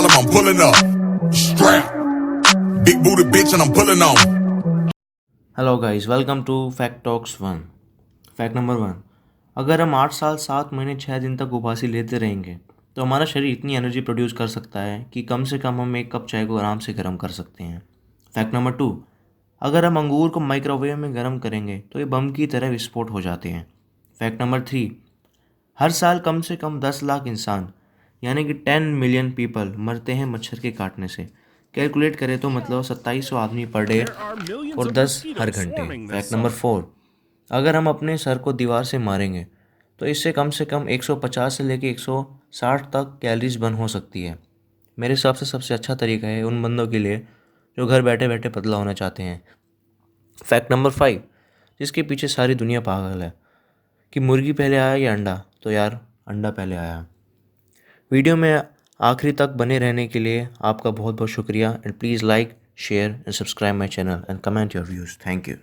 problem, I'm pulling up. Strap. Big booty bitch and I'm pulling on. Hello guys, welcome to fact talks 1। Fact number 1। अगर हम 8 साल 7 महीने 6 दिन तक उबासी लेते रहेंगे तो हमारा शरीर इतनी एनर्जी प्रोड्यूस कर सकता है कि कम से कम हम एक कप चाय को आराम से गर्म कर सकते हैं। Fact number 2। अगर हम अंगूर को माइक्रोवेव में गर्म करेंगे तो ये बम की तरह विस्फोट हो जाते हैं। Fact number 3। हर साल कम से कम 10 लाख इंसान यानी कि 10 मिलियन पीपल मरते हैं मच्छर के काटने से। कैलकुलेट करें तो मतलब 2700 आदमी पर डे और 10 हर घंटे। Fact number 4। अगर हम अपने सर को दीवार से मारेंगे तो इससे कम से कम 150 से लेकर 160 तक कैलोरीज बर्न हो सकती है। मेरे हिसाब से सबसे अच्छा तरीका है उन बंदों के लिए जो घर बैठे बैठे पतला होना चाहते हैं। Fact number 5। जिसके पीछे सारी दुनिया पागल है कि मुर्गी पहले आया या अंडा, तो यार अंडा पहले आया। वीडियो में आखिरी तक बने रहने के लिए आपका बहुत बहुत शुक्रिया and please like share and subscribe my channel and comment your views. Thank you.